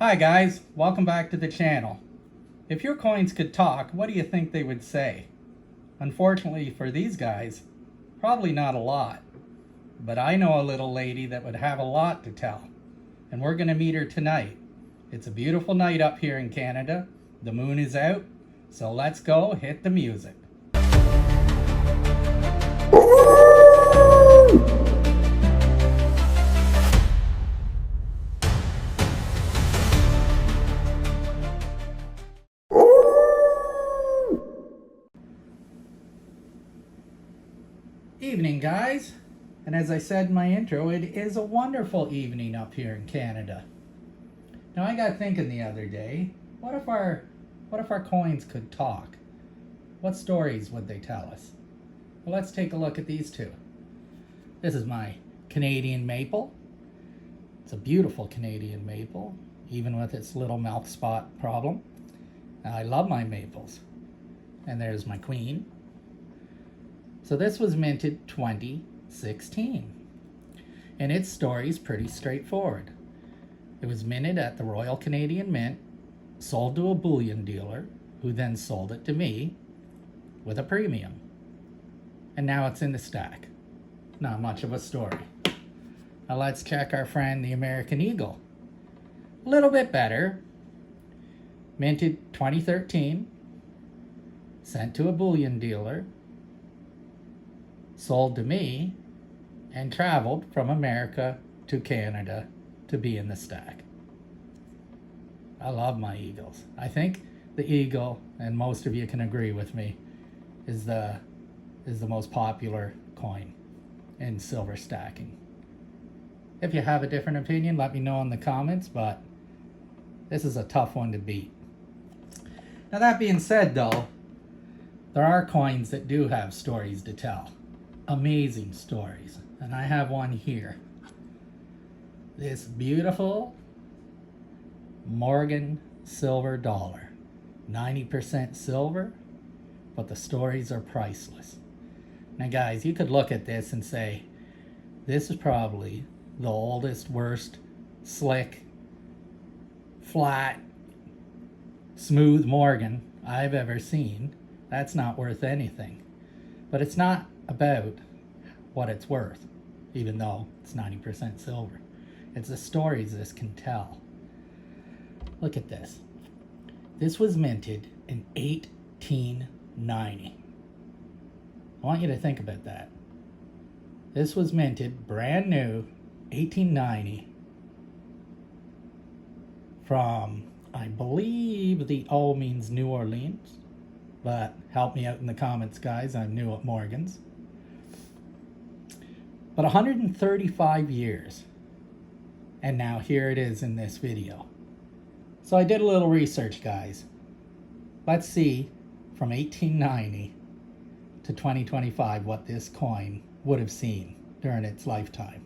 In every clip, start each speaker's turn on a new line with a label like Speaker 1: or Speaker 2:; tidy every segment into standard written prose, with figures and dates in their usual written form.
Speaker 1: Hi guys, welcome back to the channel. If your coins could talk, what do you think they would say? Unfortunately for these guys, probably not a lot. But I know a little lady that would have a lot to tell. And we're going to meet her tonight. It's a beautiful night up here in Canada. The moon is out, so let's go hit the music. Evening, guys. And as I said in my intro, it is a wonderful evening up here in Canada. Now I got thinking the other day, what if our coins could talk? What stories would they tell us? Well, let's take a look at these two. This is my Canadian maple. It's a beautiful Canadian maple, even with its little mouth spot problem. I love my maples. And there's my queen. So this was minted 2016. And its story is pretty straightforward. It was minted at the Royal Canadian Mint, sold to a bullion dealer, who then sold it to me with a premium. And now it's in the stack. Not much of a story. Now let's check our friend the American Eagle. A little bit better. Minted 2013, sent to a bullion dealer, sold to me, and traveled from America to Canada to be in the stack. I love my eagles. I think the eagle, and most of you can agree with me, is the most popular coin in silver stacking. If you have a different opinion, let me know in the comments, but this is a tough one to beat. Now that being said though, there are coins that do have stories to tell. Amazing stories. And I have one here. This beautiful Morgan silver dollar. 90% silver, but the stories are priceless. Now guys, you could look at this and say, this is probably the oldest, worst, slick, flat, smooth Morgan I've ever seen. That's not worth anything. But it's not about what it's worth, even though it's 90% silver. It's the stories this can tell. Look at this. This was minted in 1890. I want you to think about that. This was minted brand new, 1890, from, I believe the O means New Orleans, but help me out in the comments, guys. I'm new at Morgan's. But 135 years. And now here it is in this video. So I did a little research, guys. Let's see from 1890 to 2025 what this coin would have seen during its lifetime.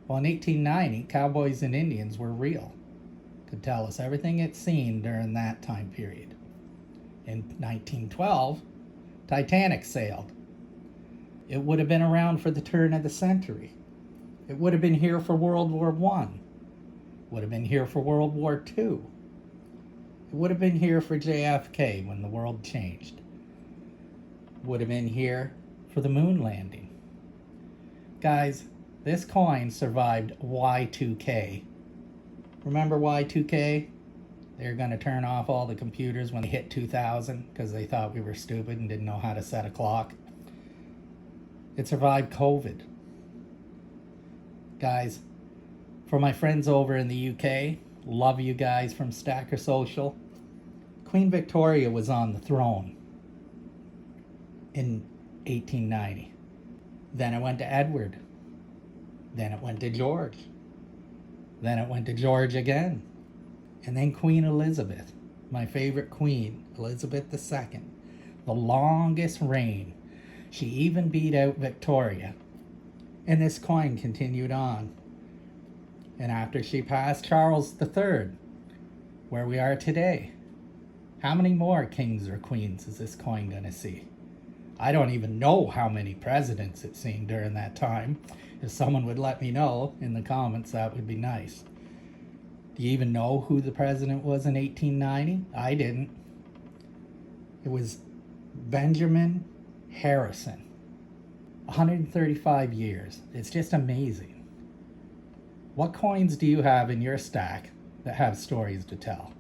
Speaker 1: Well, in 1890, cowboys and Indians were real. Could tell us everything it's seen during that time period. In 1912, Titanic sailed. It would have been around for the turn of the century. It would have been here for World War I. Would have been here for World War II. It would have been here for JFK when the world changed. Would have been here for the moon landing. Guys, this coin survived Y2K. Remember Y2K? They're going to turn off all the computers when they hit 2000 because they thought we were stupid and didn't know how to set a clock. It survived COVID. Guys, for my friends over in the UK, love you guys from Stacker Social. Queen Victoria was on the throne in 1890. Then it went to Edward. Then it went to George. Then it went to George again. And then Queen Elizabeth, my favorite queen, Elizabeth II, the longest reign. She even beat out Victoria. And this coin continued on. And after she passed, Charles III, where we are today. How many more kings or queens is this coin going to see? I don't even know how many presidents it's seen during that time. If someone would let me know in the comments, that would be nice. Do you even know who the president was in 1890? I didn't. It was Benjamin Harrison. 135 years. It's just amazing. What coins do you have in your stack that have stories to tell?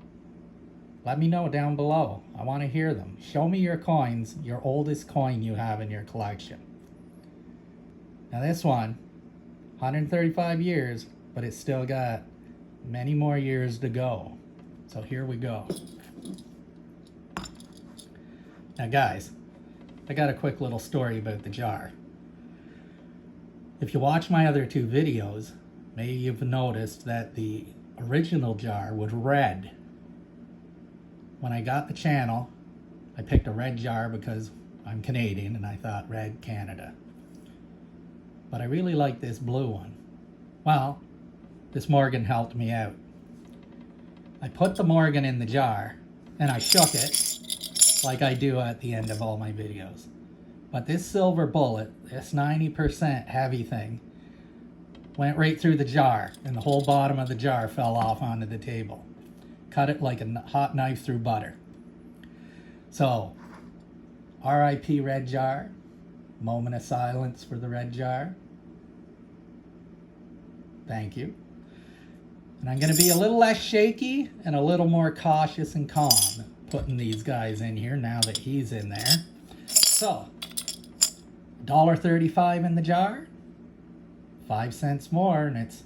Speaker 1: Let me know down below. I want to hear them. Show me your coins, your oldest coin you have in your collection. Now this one, 135 years, but it's still got many more years to go. So here we go. Now guys, I got a quick little story about the jar. If you watch my other two videos, maybe you've noticed that the original jar was red. When I got the channel, I picked a red jar because I'm Canadian and I thought red Canada. But I really like this blue one. Well, this Morgan helped me out. I put the Morgan in the jar and I shook it like I do at the end of all my videos. But this silver bullet, this 90% heavy thing, went right through the jar and the whole bottom of the jar fell off onto the table. Cut it like a hot knife through butter. So, R.I.P. red jar. Moment of silence for the red jar. Thank you. And I'm going to be a little less shaky and a little more cautious and calm putting these guys in here now that he's in there. So, $1.35 in the jar. 5 cents more and it's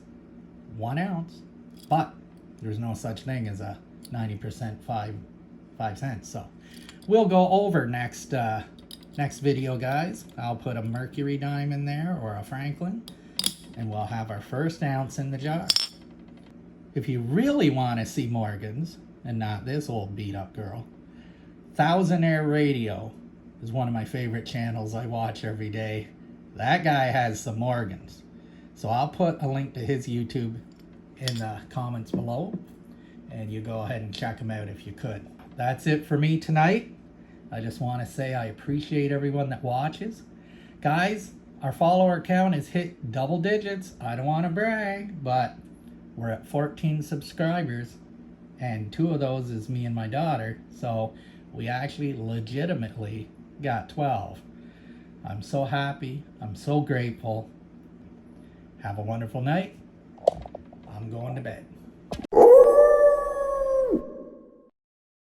Speaker 1: 1 ounce. But there's no such thing as a 90% 5 cents. So we'll go over next video, guys. I'll put a Mercury dime in there or a Franklin, and we'll have our first ounce in the jar. If you really want to see Morgans and not this old beat up girl, Thousandaire Radio is one of my favorite channels I watch every day. That guy has some Morgans. So I'll put a link to his YouTube in the comments below, and you go ahead and check him out if you could. That's it for me tonight. I just want to say I appreciate everyone that watches. Guys, our follower count has hit double digits. I don't want to brag, but we're at 14 subscribers, and 2 of those is me and my daughter, so we actually legitimately got 12. I'm so happy. I'm so grateful. Have a wonderful night. I'm going to bed.